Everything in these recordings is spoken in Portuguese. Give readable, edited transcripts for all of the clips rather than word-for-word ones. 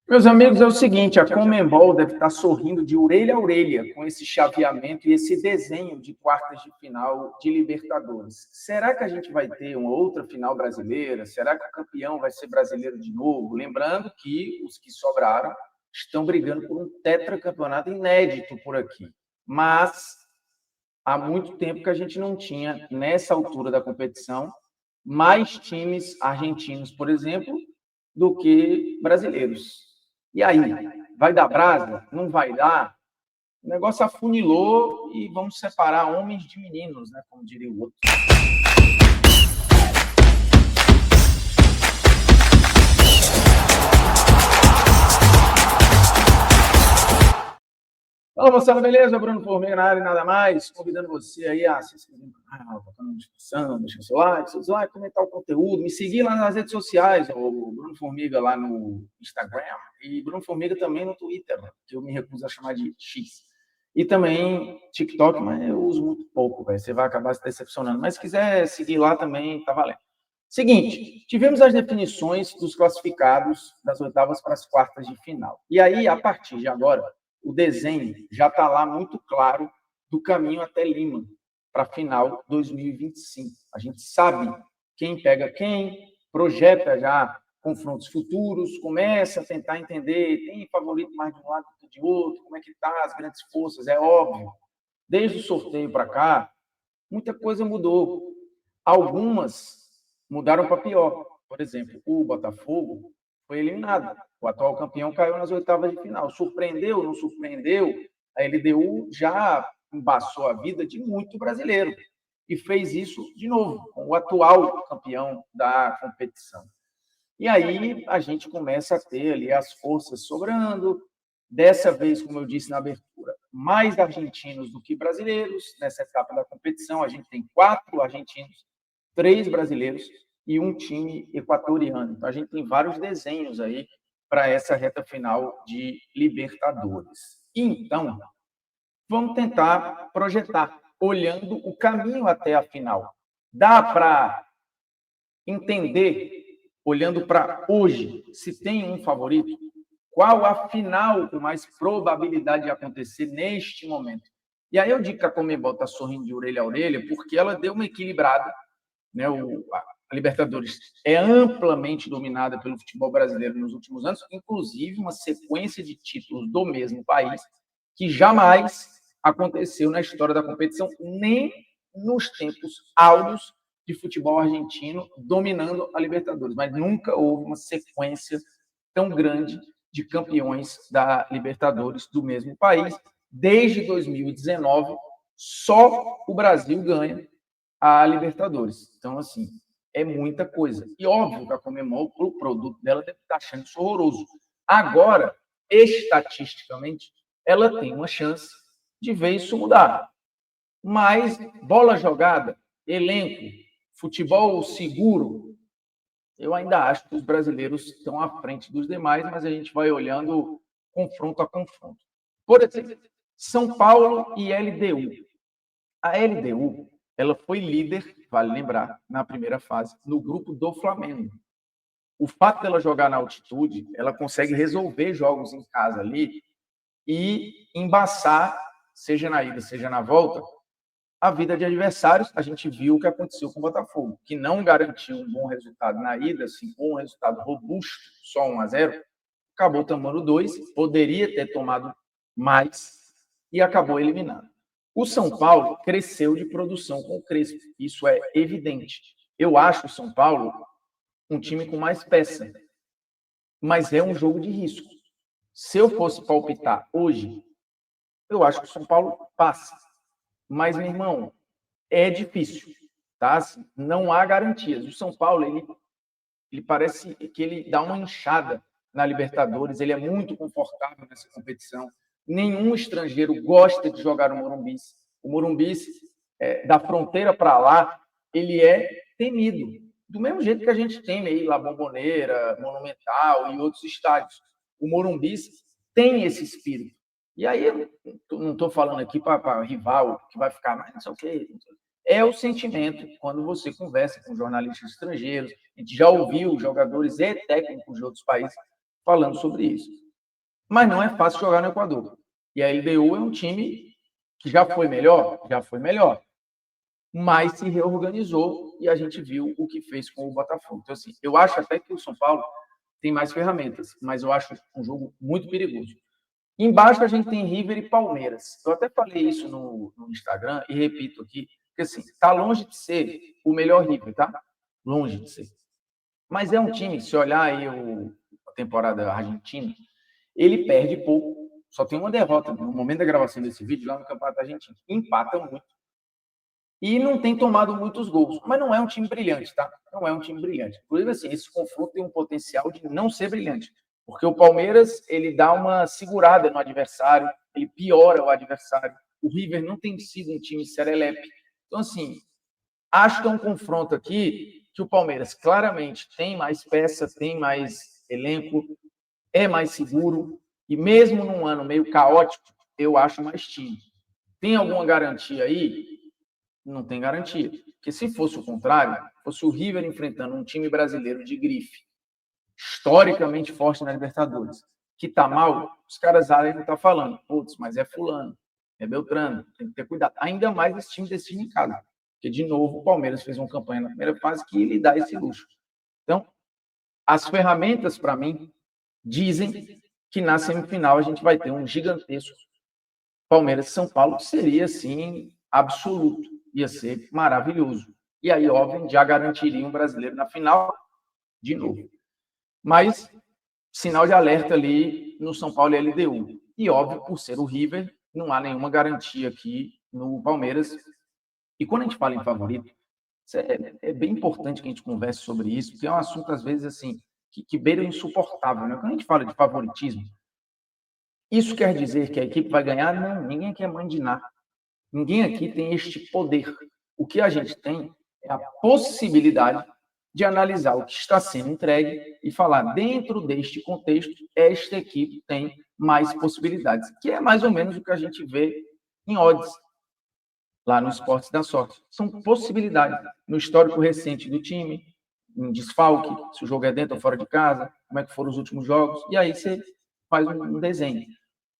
Meus amigos, é o seguinte, a Conmebol deve estar sorrindo de orelha a orelha com esse chaveamento e esse desenho de quartas de final de Libertadores. Será que a gente vai ter uma outra final brasileira? Será que o campeão vai ser brasileiro de novo? Lembrando que os que sobraram estão brigando por um tetracampeonato inédito por aqui. Mas há muito tempo que a gente não tinha, nessa altura da competição, mais times argentinos, por exemplo, do que brasileiros. E aí, vai dar brasa? Não vai dar? O negócio afunilou e vamos separar homens de meninos, né? Como diria o outro. Fala, moçada, beleza? Bruno Formiga na área e nada mais. Convidando você aí a se inscrever no canal, botar uma discussão, deixar seu like, comentar o conteúdo, me seguir lá nas redes sociais, o Bruno Formiga lá no Instagram e Bruno Formiga também no Twitter, que eu me recuso a chamar de X. E também TikTok, mas eu uso muito pouco, véio. Você vai acabar se decepcionando. Mas se quiser seguir lá também, tá valendo. Seguinte, tivemos as definições dos classificados das oitavas para as quartas de final. E aí, a partir de agora, o desenho já está lá muito claro do caminho até Lima, para a final 2025. A gente sabe quem pega quem, projeta já confrontos futuros, começa a tentar entender, tem favorito mais de um lado do que de outro, como é que está as grandes forças, é óbvio. Desde o sorteio para cá, muita coisa mudou. Algumas mudaram para pior. Por exemplo, o Botafogo foi eliminado. O atual campeão caiu nas oitavas de final. Surpreendeu, não surpreendeu? A LDU já embaçou a vida de muito brasileiro e fez isso de novo com o atual campeão da competição. E aí a gente começa a ter ali as forças sobrando. Dessa vez, como eu disse na abertura, mais argentinos do que brasileiros. Nessa etapa da competição, a gente tem 4 argentinos, 3 brasileiros e um time equatoriano. Então, a gente tem vários desenhos aí para essa reta final de Libertadores. Então, vamos tentar projetar, olhando o caminho até a final. Dá para entender, olhando para hoje, se tem um favorito? Qual a final com mais probabilidade de acontecer neste momento? E aí eu digo que a Conmebol está sorrindo de orelha a orelha porque ela deu uma equilibrada, né? A Libertadores é amplamente dominada pelo futebol brasileiro nos últimos anos, inclusive uma sequência de títulos do mesmo país que jamais aconteceu na história da competição, nem nos tempos áureos de futebol argentino dominando a Libertadores, mas nunca houve uma sequência tão grande de campeões da Libertadores do mesmo país. Desde 2019, só o Brasil ganha a Libertadores. Então, assim, é muita coisa. E óbvio que a Conmebol, o produto dela, deve estar achando isso horroroso. Agora, estatisticamente, ela tem uma chance de ver isso mudar. Mas bola jogada, elenco, futebol seguro, eu ainda acho que os brasileiros estão à frente dos demais, mas a gente vai olhando confronto a confronto. Por exemplo, São Paulo e LDU. A LDU, ela foi líder, vale lembrar, na primeira fase, no grupo do Flamengo. O fato dela jogar na altitude, ela consegue resolver jogos em casa ali e embaçar, seja na ida, seja na volta, a vida de adversários. A gente viu o que aconteceu com o Botafogo, que não garantiu um bom resultado na ida, assim, com um resultado robusto, só 1-0, acabou tomando 2, poderia ter tomado mais e acabou eliminado. O São Paulo cresceu de produção com o Crespo, isso é evidente. Eu acho o São Paulo um time com mais peça, mas é um jogo de risco. Se eu fosse palpitar hoje, eu acho que o São Paulo passa. Mas, meu irmão, é difícil, tá? Não há garantias. O São Paulo, ele parece que ele dá uma inchada na Libertadores, ele é muito confortável nessa competição. Nenhum estrangeiro gosta de jogar no Morumbi. O Morumbi, da fronteira para lá, ele é temido. Do mesmo jeito que a gente tem aí La Bombonera, Monumental e outros estádios. O Morumbi tem esse espírito. E aí, eu não estou falando aqui para rival, que vai ficar mais não sei o quê. É o sentimento quando você conversa com jornalistas estrangeiros. A gente já ouviu jogadores e técnicos de outros países falando sobre isso. Mas não é fácil jogar no Equador. E a LDU é um time que já foi melhor, mas se reorganizou e a gente viu o que fez com o Botafogo. Então, assim, eu acho até que o São Paulo tem mais ferramentas, mas eu acho um jogo muito perigoso. Embaixo a gente tem River e Palmeiras. Eu até falei isso no Instagram e repito aqui, porque assim, está longe de ser o melhor River, tá? Longe de ser. Mas é um time, se olhar aí a temporada argentina, ele perde pouco, só tem uma derrota no momento da gravação desse vídeo lá no Campeonato Argentino. Empata muito. E não tem tomado muitos gols. Mas não é um time brilhante, tá? Não é um time brilhante. Inclusive, assim, esse confronto tem um potencial de não ser brilhante. Porque o Palmeiras, ele dá uma segurada no adversário, ele piora o adversário. O River não tem sido um time serelepe. Então, assim, acho que é um confronto aqui que o Palmeiras claramente tem mais peça, tem mais elenco, é mais seguro. E mesmo num ano meio caótico, eu acho mais time. Tem alguma garantia aí? Não tem garantia. Porque se fosse o contrário, fosse o River enfrentando um time brasileiro de grife, historicamente forte na Libertadores, que tá mal, os caras áreas não tá falando, putz, mas é fulano, é Beltrano, tem que ter cuidado. Ainda mais esse time decide em casa. Porque, de novo, o Palmeiras fez uma campanha na primeira fase que lhe dá esse luxo. Então, as ferramentas, para mim, dizem que na semifinal a gente vai ter um gigantesco Palmeiras e São Paulo, que seria, assim, absoluto. Ia ser maravilhoso. E aí, óbvio, já garantiria um brasileiro na final, de novo. Mas, sinal de alerta ali no São Paulo e LDU. E, óbvio, por ser o River, não há nenhuma garantia aqui no Palmeiras. E quando a gente fala em favorito, é bem importante que a gente converse sobre isso, porque é um assunto, às vezes, assim, que beira o insuportável. Né? Quando a gente fala de favoritismo, isso quer dizer que a equipe vai ganhar? Não, ninguém aqui é mãe de nada. Ninguém aqui tem este poder. O que a gente tem é a possibilidade de analisar o que está sendo entregue e falar, dentro deste contexto, esta equipe tem mais possibilidades, que é mais ou menos o que a gente vê em odds, lá no Esportes da Sorte. São possibilidades no histórico recente do time, em desfalque, se o jogo é dentro ou fora de casa, como é que foram os últimos jogos, e aí você faz um desenho.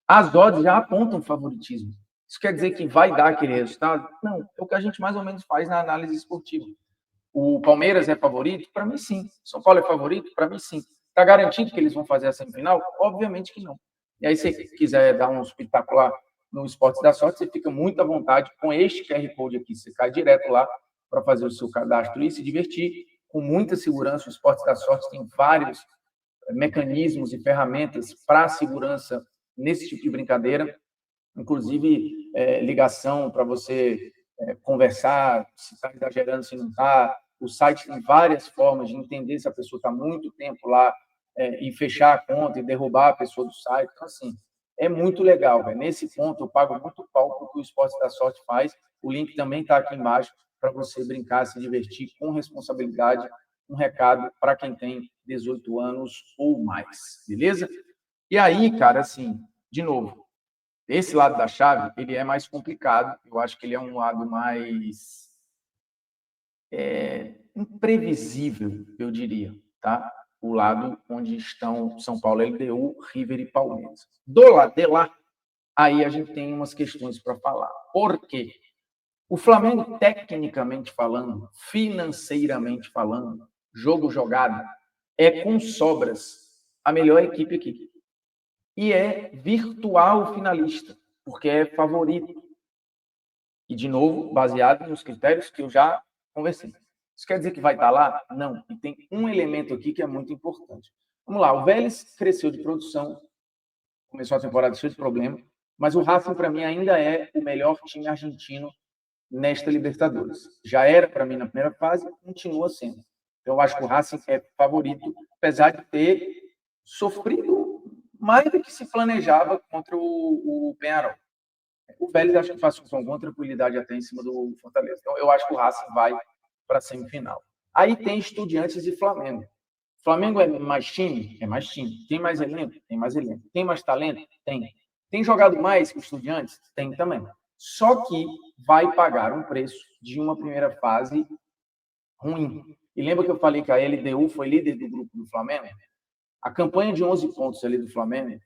As odds já apontam favoritismo. Isso quer dizer que vai dar aquele resultado? Não, é o que a gente mais ou menos faz na análise esportiva. O Palmeiras é favorito? Para mim, sim. São Paulo é favorito? Para mim, sim. Está garantido que eles vão fazer a semifinal? Obviamente que não. E aí, se você quiser dar um espetacular no Esportes da Sorte, você fica muito à vontade com este QR Code aqui. Você cai direto lá para fazer o seu cadastro e se divertir com muita segurança. O Esportes da Sorte tem vários mecanismos e ferramentas para a segurança nesse tipo de brincadeira, inclusive ligação para você conversar, se está exagerando, se não está. O site tem várias formas de entender se a pessoa está muito tempo lá e fechar a conta e derrubar a pessoa do site. Então, assim, é muito legal. Véio. Nesse ponto, eu pago muito pau para o que o Esporte da Sorte faz. O link também está aqui embaixo para você brincar, se divertir com responsabilidade. Um recado para quem tem 18 anos ou mais, beleza? E aí, cara, assim, de novo, esse lado da chave, ele é mais complicado. Eu acho que ele é um lado mais imprevisível, eu diria, tá? O lado onde estão São Paulo, LDU, River e Palmeiras. Do lado de lá, aí a gente tem umas questões para falar. Por quê? O Flamengo, tecnicamente falando, financeiramente falando, jogo jogado, é com sobras a melhor equipe aqui. E é virtual finalista, porque é favorito. E, de novo, baseado nos critérios que eu já conversei. Isso quer dizer que vai estar lá? Não. E tem um elemento aqui que é muito importante. Vamos lá, o Vélez cresceu de produção, começou a temporada cheio de problema, mas o Racing, para mim, ainda é o melhor time argentino nesta Libertadores. Já era para mim na primeira fase, continua sendo. Então, eu acho que o Racing é favorito, apesar de ter sofrido mais do que se planejava contra o Peñarol. O Vélez acho que faz com tranquilidade até em cima do Fortaleza. Então, eu acho que o Racing vai para a semifinal. Aí tem Estudiantes e Flamengo. Flamengo é mais time? É mais time. Tem mais elenco? Tem mais elenco. Tem mais talento? Tem. Tem jogado mais que o Estudiantes? Tem também. Só que vai pagar um preço de uma primeira fase ruim. E lembra que eu falei que a LDU foi líder do grupo do Flamengo? A campanha de 11 pontos ali do Flamengo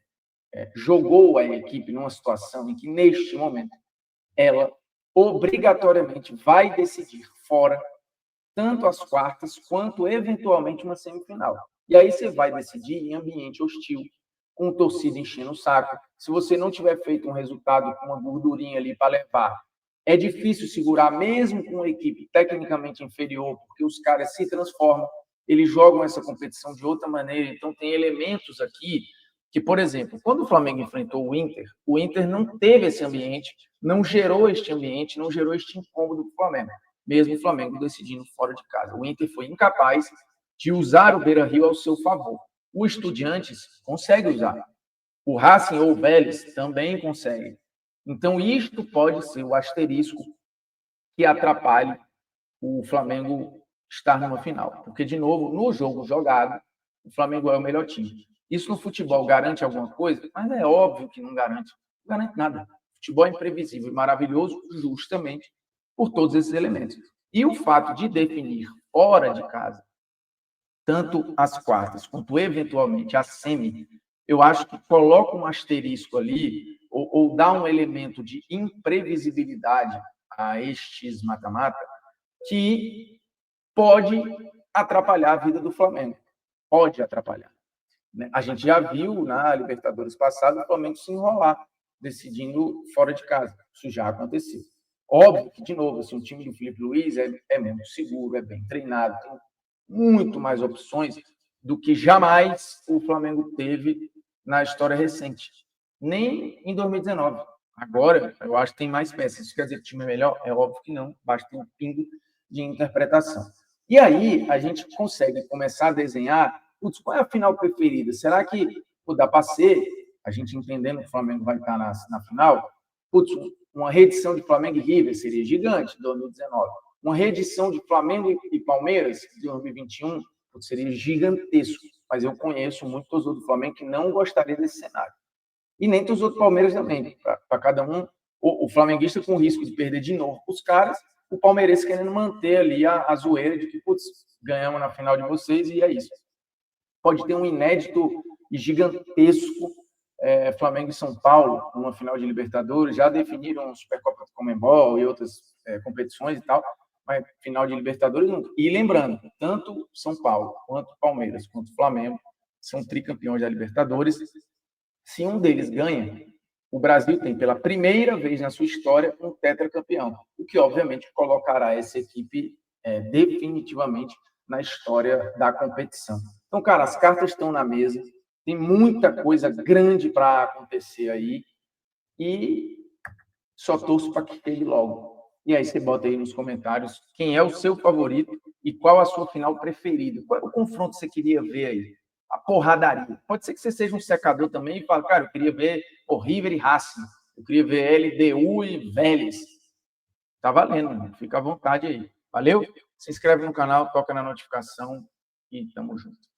jogou a equipe numa situação em que, neste momento, ela obrigatoriamente vai decidir fora tanto as quartas quanto, eventualmente, uma semifinal. E aí você vai decidir em ambiente hostil, com torcida enchendo o saco. Se você não tiver feito um resultado com uma gordurinha ali para levar, é difícil segurar, mesmo com uma equipe tecnicamente inferior, porque os caras se transformam, eles jogam essa competição de outra maneira. Então, tem elementos aqui que, por exemplo, quando o Flamengo enfrentou o Inter não teve esse ambiente, não gerou este ambiente, não gerou este incômodo do Flamengo, mesmo o Flamengo decidindo fora de casa. O Inter foi incapaz de usar o Beira-Rio ao seu favor. O Estudiantes consegue usar. O Racing ou o Vélez também consegue. Então, isto pode ser o asterisco que atrapalhe o Flamengo estar numa final. Porque, de novo, no jogo jogado, o Flamengo é o melhor time. Isso no futebol garante alguma coisa? Mas é óbvio que não garante. Não garante nada. O futebol é imprevisível e maravilhoso justamente por todos esses elementos. E o fato de definir fora de casa, tanto as quartas quanto, eventualmente, a semi, eu acho que coloca um asterisco ali, ou dá um elemento de imprevisibilidade a estes mata-mata, que pode atrapalhar a vida do Flamengo. Pode atrapalhar. A gente já viu na Libertadores passada o Flamengo se enrolar, decidindo fora de casa. Isso já aconteceu. Óbvio que, de novo, assim, o time do Felipe Luiz é muito seguro, é bem treinado, tem muito mais opções do que jamais o Flamengo teve na história recente. Nem em 2019. Agora, eu acho que tem mais peças. Isso quer dizer que o time é melhor? É óbvio que não. Basta ter um pingo de interpretação. E aí, a gente consegue começar a desenhar, putz, qual é a final preferida? Será que dá para ser, a gente entendendo que o Flamengo vai estar na final, putz, uma reedição de Flamengo e River seria gigante, 2019. Uma reedição de Flamengo e Palmeiras, de 2021, seria gigantesco. Mas eu conheço muito torcedor do Flamengo que não gostaria desse cenário. E nem torcedor do Palmeiras também. Para cada um, o flamenguista com risco de perder de novo os caras, o palmeirense querendo manter ali a zoeira de que, putz, ganhamos na final de vocês e é isso. Pode ter um inédito e gigantesco Flamengo e São Paulo, numa final de Libertadores, já definiram a Supercopa do Conmebol e outras competições e tal, mas final de Libertadores nunca. E lembrando, tanto São Paulo, quanto Palmeiras, quanto Flamengo, são tricampeões da Libertadores. Se um deles ganha, o Brasil tem, pela primeira vez na sua história, um tetracampeão, o que, obviamente, colocará essa equipe definitivamente na história da competição. Então, cara, as cartas estão na mesa, tem muita coisa grande para acontecer aí e só torço para que chegue logo. E aí você bota aí nos comentários quem é o seu favorito e qual a sua final preferida. Qual é o confronto que você queria ver aí? A porradaria. Pode ser que você seja um secador também e fale, cara, eu queria ver River e Racing. Eu queria ver LDU e Vélez. Tá valendo, mano. Fica à vontade aí. Valeu? Se inscreve no canal, toca na notificação e tamo junto.